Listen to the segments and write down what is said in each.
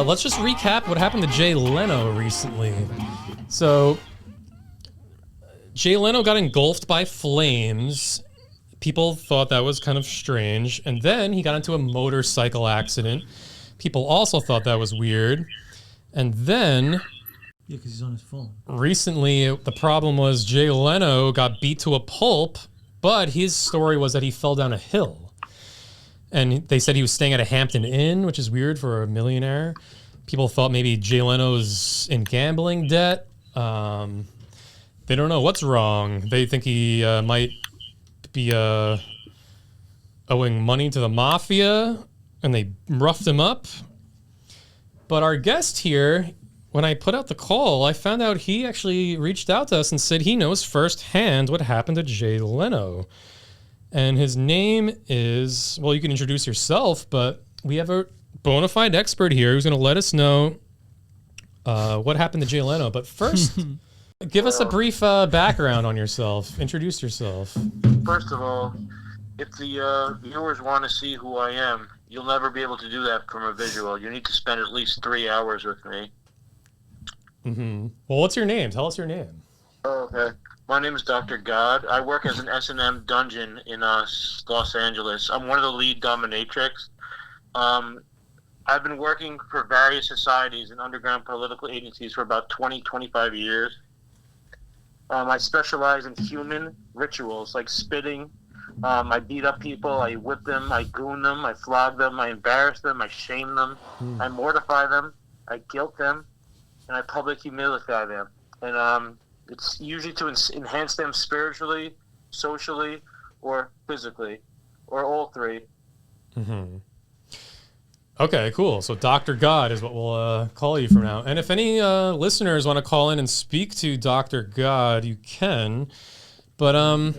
let's just recap what happened to Jay Leno recently. So, Jay Leno got engulfed by flames. People thought that was kind of strange. And then he got into a motorcycle accident. People also thought that was weird. And then... Yeah, because he's on his phone. Recently, the problem was Jay Leno got beat to a pulp, but his story was that he fell down a hill. And they said he was staying at a Hampton Inn, which is weird for a millionaire. People thought maybe Jay Leno's in gambling debt. They don't know what's wrong. They think he might be owing money to the mafia, and they roughed him up. But our guest here, when I put out the call, I found out he actually reached out to us and said he knows firsthand what happened to Jay Leno. And his name is, well, you can introduce yourself, but we have a bona fide expert here who's going to let us know what happened to Jay Leno. But first, give us a brief background on yourself. Introduce yourself. First of all, if the viewers want to see who I am, you'll never be able to do that from a visual. You need to spend at least 3 hours with me. Mm-hmm. Well, what's your name? Tell us your name. Oh, okay. My name is Dr. God. I work as an S&M dungeon in Los Angeles. I'm one of the lead dominatrix. I've been working for various societies and underground political agencies for about 25 years. I specialize in human rituals like spitting. I beat up people, I whip them, I goon them, I flog them, I embarrass them, I shame them, I mortify them, I guilt them, and I publicly humiliate them. And it's usually to enhance them spiritually, socially, or physically, or all three. Mm-hmm. Okay, cool. So Dr. God is what we'll call you from now. And if any listeners want to call in and speak to Dr. God, you can. But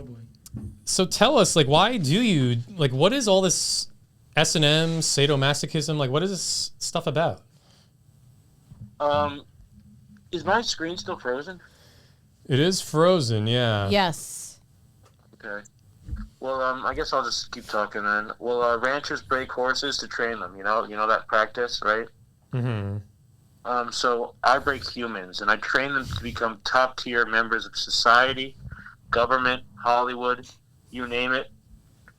so tell us, like, why do you, like, what is all this S&M, sadomasochism? Like, what is this stuff about? Is my screen still frozen? It is frozen, yeah. Yes. Okay. Well, I guess I'll just keep talking then. Well, ranchers break horses to train them. You know that practice, right? Mm-hmm. So I break humans, and I train them to become top-tier members of society, government, Hollywood, you name it.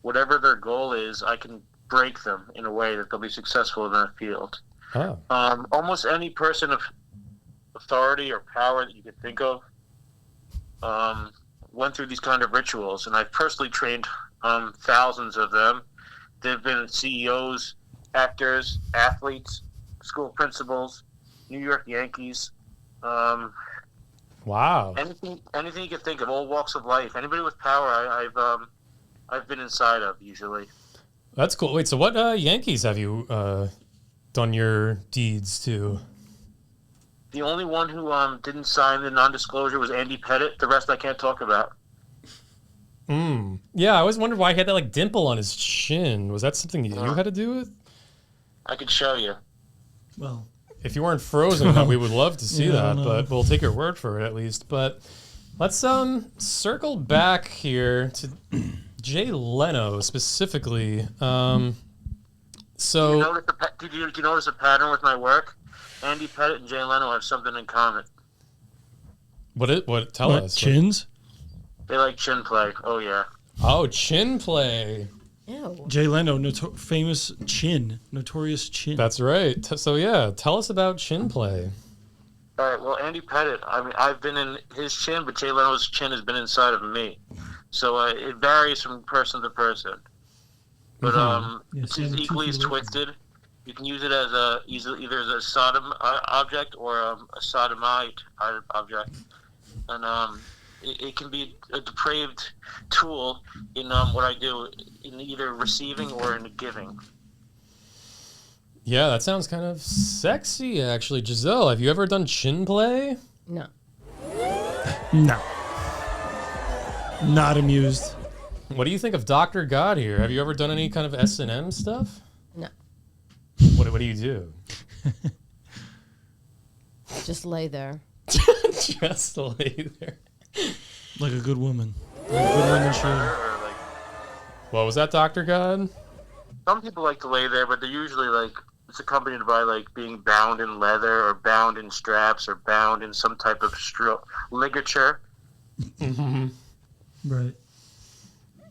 Whatever their goal is, I can break them in a way that they'll be successful in that field. Oh. Almost any person of authority or power that you could think of went through these kind of rituals, and I've personally trained thousands of them. They've been CEOs, actors, athletes, school principals, New York Yankees. Wow. Anything you can think of, all walks of life. Anybody with power, I've been inside of usually. That's cool. Wait, so what Yankees have you done your deeds to? The only one who didn't sign the non-disclosure was Andy Pettit. The rest I can't talk about. Yeah, I always wondered why he had that like dimple on his chin. Was that something you had to do with? I could show you. Well, if you weren't frozen, we would love to see that, but we'll take your word for it at least. But let's circle back here to Jay Leno specifically. So did you notice a pattern with my work? Andy Pettit and Jay Leno have something in common. Tell us. Chins? They like chin play. Oh, yeah. Oh, chin play. Ew. Jay Leno, famous chin. Notorious chin. That's right. So, yeah, tell us about chin play. All right, well, Andy Pettit, I mean, I've been in his chin, but Jay Leno's chin has been inside of me. So it varies from person to person. But it's equally as twisted. You can use it as either as a Sodom object or a sodomite object. And it can be a depraved tool in what I do, in either receiving or in the giving. Yeah, that sounds kind of sexy, actually. Giselle, have you ever done chin play? No. No. Not amused. What do you think of Dr. God here? Have you ever done any kind of S&M stuff? No. What do you do? Just lay there. Just lay there. Like a good woman. Like a good woman should. What was that, Dr. God? Some people like to lay there, but they're usually like it's accompanied by like being bound in leather or bound in straps or bound in some type of ligature. Right.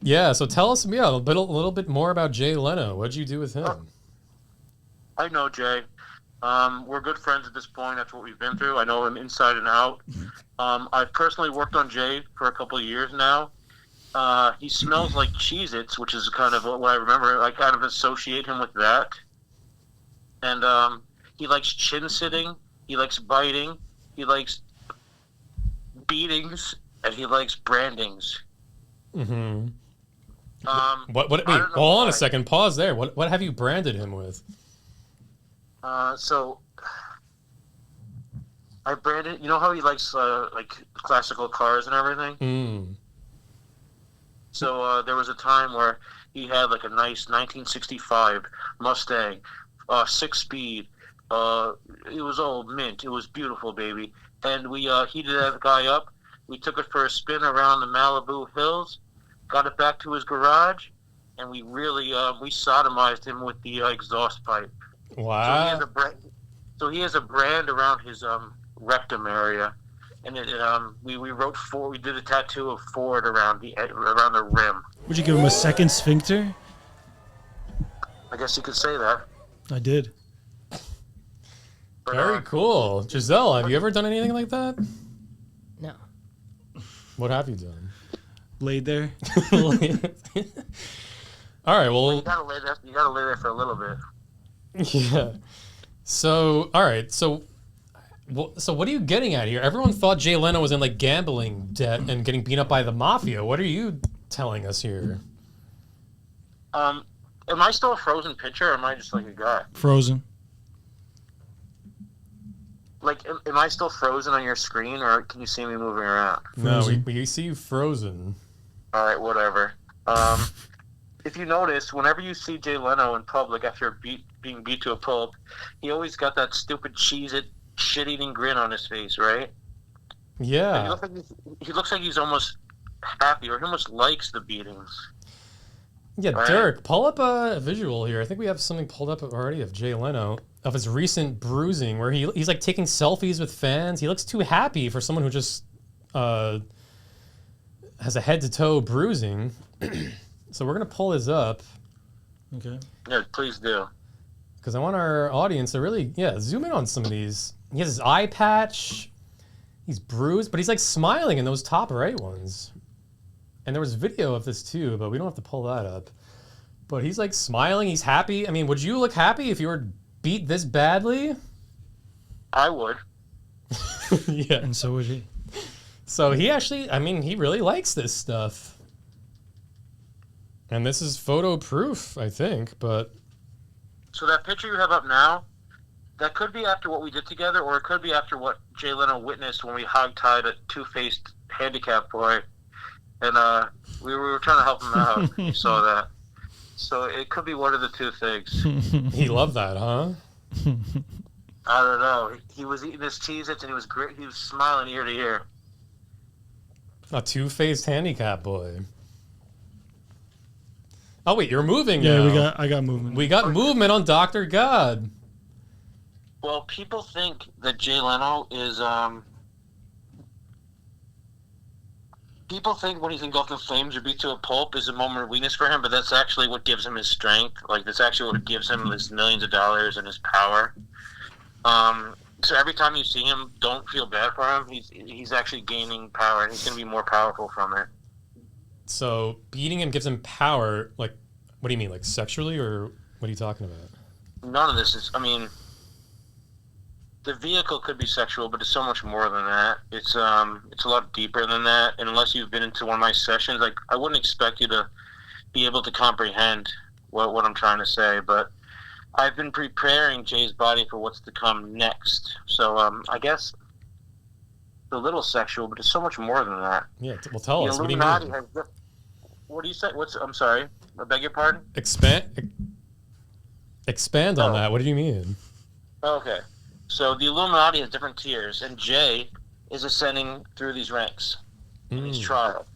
Yeah, so tell us, a little bit more about Jay Leno. What'd you do with him? I know Jay. We're good friends at this point. That's what we've been through. I know him inside and out. I've personally worked on Jay for a couple of years now. He smells like Cheez-Its, which is kind of what I remember. I kind of associate him with that. And he likes chin sitting. He likes biting. He likes beatings. And he likes brandings. Mm-hmm. Wait, hold on a second. Pause there. What have you branded him with? So I branded. You know how he likes like classical cars and everything. Mm. So there was a time where he had like a nice 1965 Mustang, 6-speed. It was all mint. It was beautiful, baby. And we heated that guy up. We took it for a spin around the Malibu hills, got it back to his garage, and we really we sodomized him with the exhaust pipe. Wow. So he has a brand around his rectum area, and we wrote Ford. We did a tattoo of Ford around the rim. Would you give him a second sphincter? I guess you could say that. I did. But, Very cool. Giselle, have you ever done anything like that? No. What have you done? Laid there. All right, well... You gotta lay there for a little bit. Yeah. So, all right, so what are you getting at here? Everyone thought Jay Leno was in, like, gambling debt and getting beat up by the mafia. What are you telling us here? Am I still a frozen pitcher, or am I just like a guy? Frozen. Like, am I still frozen on your screen, or can you see me moving around? No, we see you frozen. All right, whatever. If you notice, whenever you see Jay Leno in public after being beat to a pulp, he always got that stupid Cheez-It, shit-eating grin on his face, right? Yeah. And he looks like he's almost happy, or he almost likes the beatings. Yeah, right? Derek, pull up a visual here. I think we have something pulled up already of Jay Leno, of his recent bruising, where he's like taking selfies with fans. He looks too happy for someone who just has a head-to-toe bruising. So we're going to pull his up. Okay. Yeah, please do. Because I want our audience to really, zoom in on some of these. He has his eye patch. He's bruised, but he's like smiling in those top right ones. And there was video of this too, but we don't have to pull that up. But he's like smiling. He's happy. I mean, would you look happy if you were beat this badly? I would. Yeah. And so would he. So he actually, I mean, he really likes this stuff. And this is photo proof, I think, but... So that picture you have up now, that could be after what we did together, or it could be after what Jay Leno witnessed when we hog-tied a two-faced handicapped boy. And we were trying to help him out. You saw that. So it could be one of the two things. He loved that, huh? I don't know. He was eating his Cheez-Its, and he was great. He was smiling ear to ear. A two-faced handicap boy. Oh wait, you're moving Yeah, now. I got movement. We got movement on Dr. God. Well, people think that Jay Leno is people think when he's engulfed in flames or beat to a pulp is a moment of weakness for him, but that's actually what gives him his strength. Like, that's actually what gives him his millions of dollars and his power. So every time you see him, don't feel bad for him. He's actually gaining power, and he's going to be more powerful from it. So beating him gives him power, like, what do you mean, like sexually, or what are you talking about? None of this is, I mean, the vehicle could be sexual, but it's so much more than that. It's a lot deeper than that, and unless you've been into one of my sessions, like, I wouldn't expect you to be able to comprehend what I'm trying to say, but I've been preparing Jay's body for what's to come next. So I guess it's a little sexual, but it's so much more than that. Yeah, well, tell us. What do you Illuminati mean? What do you say? I'm sorry. I beg your pardon? Expand on Oh. that. What do you mean? Okay. So the Illuminati has different tiers, and Jay is ascending through these ranks in his trial.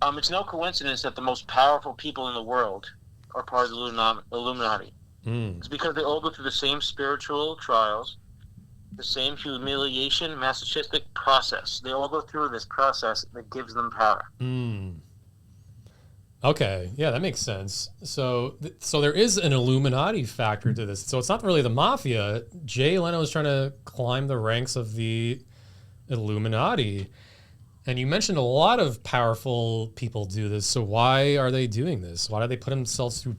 It's no coincidence that the most powerful people in the world are part of the Illuminati. It's because they all go through the same spiritual trials, the same humiliation, masochistic process. They all go through this process that gives them power. Okay, yeah, that makes sense. So there is an Illuminati factor to this. So it's not really the mafia. Jay Leno is trying to climb the ranks of the Illuminati. And you mentioned a lot of powerful people do this. So why are they doing this? Why do they put themselves through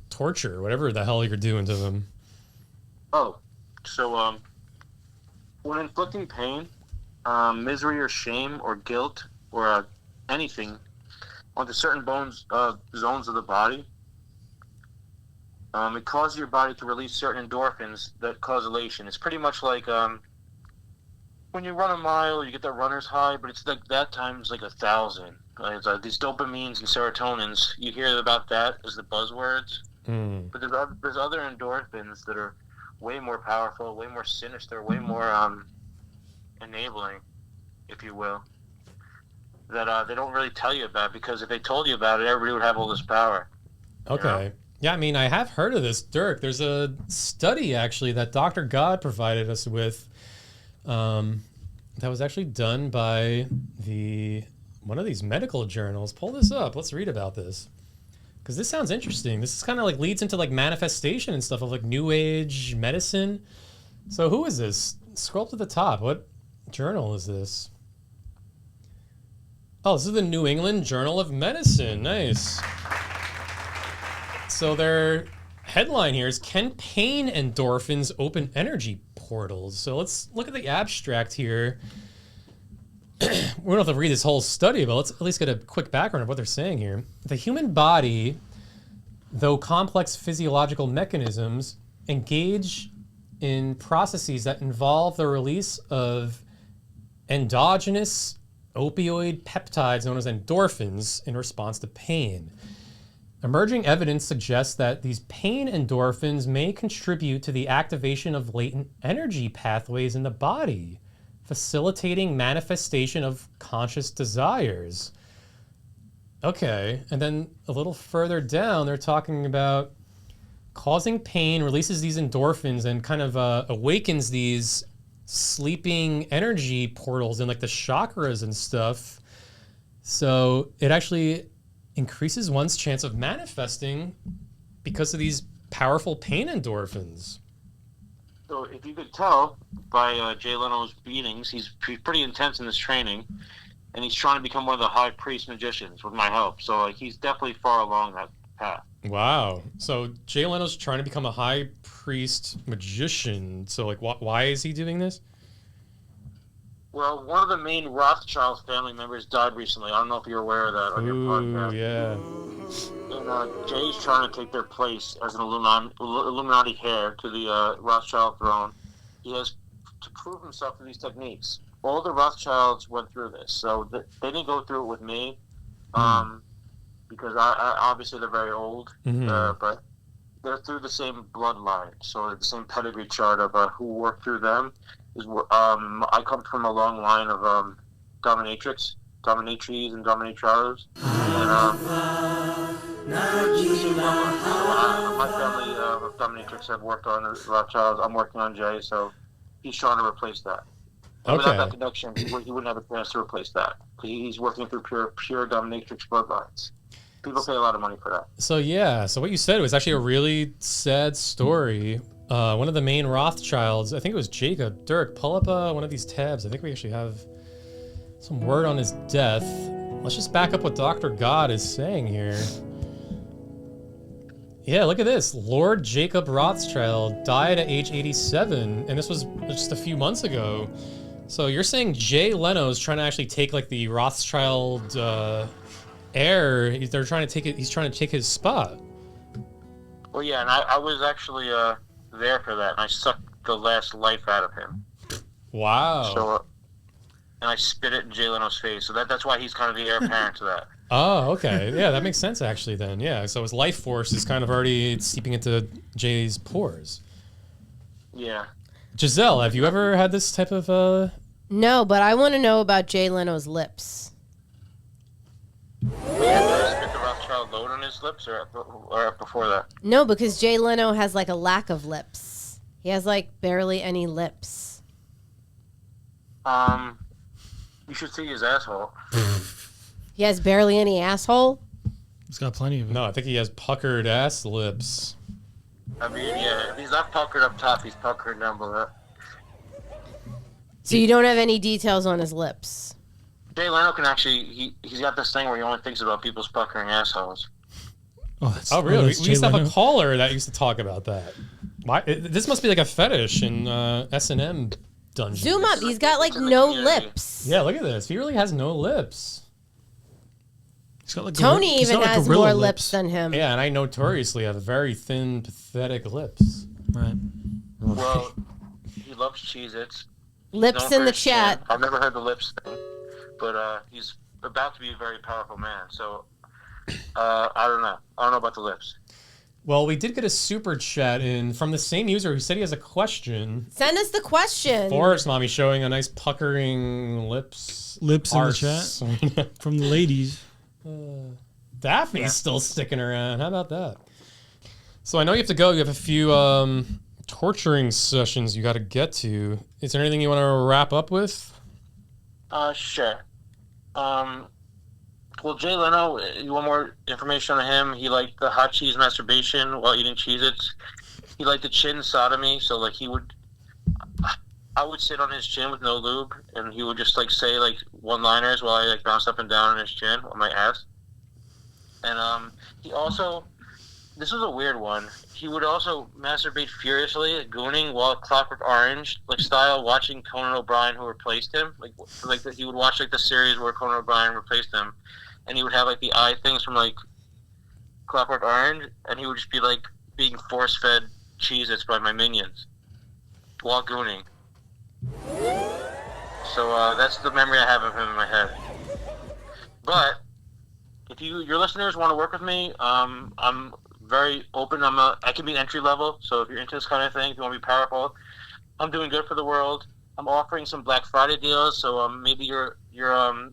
torture, whatever the hell you're doing to them? Oh, so when inflicting pain, misery or shame or guilt or anything onto certain zones of the body, it causes your body to release certain endorphins that cause elation. It's pretty much like when you run a mile, you get that runner's high, but it's like that times like 1,000. It's these dopamines and serotonins. You hear about that as the buzzwords, but there's other endorphins that are way more powerful, way more sinister, way more enabling, if you will, that they don't really tell you about, because if they told you about it, everybody would have all this power. Okay. You know? Yeah, I mean, I have heard of this, Dirk. There's a study, actually, that Dr. God provided us with that was actually done by one of these medical journals. Pull this up. Let's read about this. Because this sounds interesting. This is kind of like leads into like manifestation and stuff of like New Age medicine. So who is this? Scroll to the top. What journal is this? Oh, this is the New England Journal of Medicine. Nice. So their headline here is, "Can pain endorphins open energy portals?" So let's look at the abstract here. We don't have to read this whole study, but let's at least get a quick background of what they're saying here. The human body, though complex physiological mechanisms, engage in processes that involve the release of endogenous opioid peptides known as endorphins in response to pain. Emerging evidence suggests that these pain endorphins may contribute to the activation of latent energy pathways in the body, facilitating manifestation of conscious desires. Okay, and then a little further down, they're talking about causing pain releases these endorphins and kind of awakens these sleeping energy portals in like the chakras and stuff. So it actually increases one's chance of manifesting because of these powerful pain endorphins. So if you could tell by Jay Leno's beatings, he's pretty intense in his training, and he's trying to become one of the high priest magicians with my help. So he's definitely far along that path. Wow. So Jay Leno's trying to become a high priest magician. So like, why is he doing this? Well, one of the main Rothschild family members died recently. I don't know if you're aware of that on your podcast. Yeah. And Jay's trying to take their place as an Illuminati heir to the Rothschild throne. He has to prove himself through these techniques. All the Rothschilds went through this, so they didn't go through it with me, because I obviously they're very old, but they're through the same bloodline, so the same pedigree chart of who worked through them. I come from a long line of dominatrix, dominatrices, and dominatrix. And my family of dominatrix have worked on the Rothschilds. I'm working on Jay, so he's trying to replace that. Okay. Without that connection, he wouldn't have a chance to replace that. He's working through pure dominatrix bloodlines. People pay a lot of money for that. So yeah, so what you said was actually a really sad story. One of the main Rothschilds, I think it was Jacob. Dirk, pull up one of these tabs. I think we actually have some word on his death. Let's just back up what Dr. God is saying here. Yeah, look at this. Lord Jacob Rothschild died at age 87, and this was just a few months ago. So you're saying Jay Leno is trying to actually take like the Rothschild heir. They're trying to take it. He's trying to take his spot. Well, yeah, and I was actually there for that, and I sucked the last life out of him. Wow. So, and I spit it in Jay Leno's face. So that's why he's kind of the heir apparent to that. Oh, okay. Yeah, that makes sense actually then. Yeah, so his life force is kind of already seeping into Jay's pores. Yeah. Giselle, have you ever had this type of No, but I want to know about Jay Leno's lips. Yeah, I spit the child load on his lips, or before that? No, because Jay Leno has like a lack of lips. He has like barely any lips. You should see his asshole. He has barely any asshole. He's got plenty of it. No, I think he has puckered ass lips. I mean, yeah, if he's not puckered up top, he's puckered down below. So you don't have any details on his lips. Jay Leno can actually, he's got this thing where he only thinks about people's puckering assholes. Oh, really? that's We Jay used to have Leno? a caller that used to talk about that. This must be like a fetish in S&M dungeons. Zoom up. He's got like no lips. Yeah, look at this. He really has no lips. He's got like Tony he's even got like has gorilla more lips than him. Yeah, and I notoriously have very thin, pathetic lips. Right. Well, he loves Cheez-Its. Lips Known in for the his chat. chin. I've never heard the lips thing, but he's about to be a very powerful man. So I don't know. I don't know about the lips. Well, we did get a super chat in from the same user who said he has a question. Send us the question. Forest Mommy showing a nice puckering lips. Lips in the arse. chat from the ladies. Daphne's still sticking around. How about that? So I know you have to go. You have a few torturing sessions you got to get to. Is there anything you want to wrap up with? Sure. Well, Jay Leno, you want more information on him? He liked the hot cheese masturbation while eating Cheez-Its. He liked the chin sodomy, so like I would sit on his chin with no lube, and he would just like say like one-liners while I like bounced up and down on his chin on my ass. And he also, this was a weird one. He would also masturbate furiously, gooning while Clockwork Orange, like style, watching Conan O'Brien, who replaced him. Like he would watch like the series where Conan O'Brien replaced him, and he would have like the eye things from like Clockwork Orange, and he would just be like being force-fed Cheez-Its by my minions while gooning. So that's the memory I have of him in my head. But if your listeners want to work with me, I'm very open. I can be entry level, so if you're into this kind of thing, if you want to be powerful, I'm doing good for the world. I'm offering some Black Friday deals, so maybe your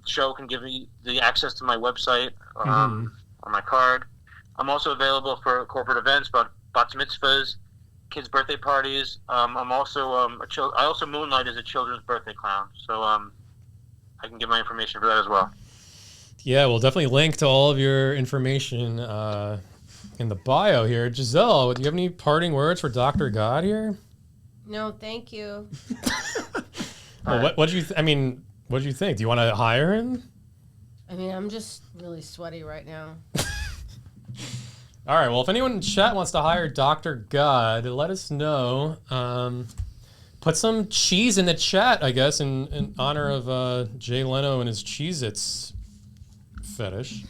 show can give me the access to my website on my card. I'm also available for corporate events, bat mitzvahs, kids' birthday parties. I'm also I also moonlight as a children's birthday clown, so I can give my information for that as well. Yeah, we'll definitely link to all of your information in the bio here. Giselle, do you have any parting words for Dr. God here? No, thank you. Well, what do you? What do you think? Do you want to hire him? I mean, I'm just really sweaty right now. All right. Well, if anyone in chat wants to hire Dr. God, let us know. Put some cheese in the chat, I guess, in honor of Jay Leno and his Cheez-Its fetish.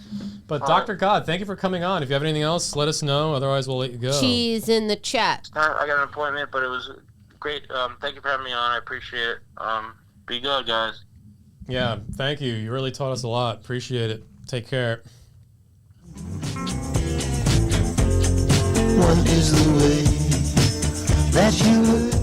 But Dr. God, thank you for coming on. If you have anything else, let us know. Otherwise, we'll let you go. Cheese in the chat. I got an appointment, but it was great. Thank you for having me on. I appreciate it. Be good, guys. Yeah, thank you. You really taught us a lot. Appreciate it. Take care. One is the way that you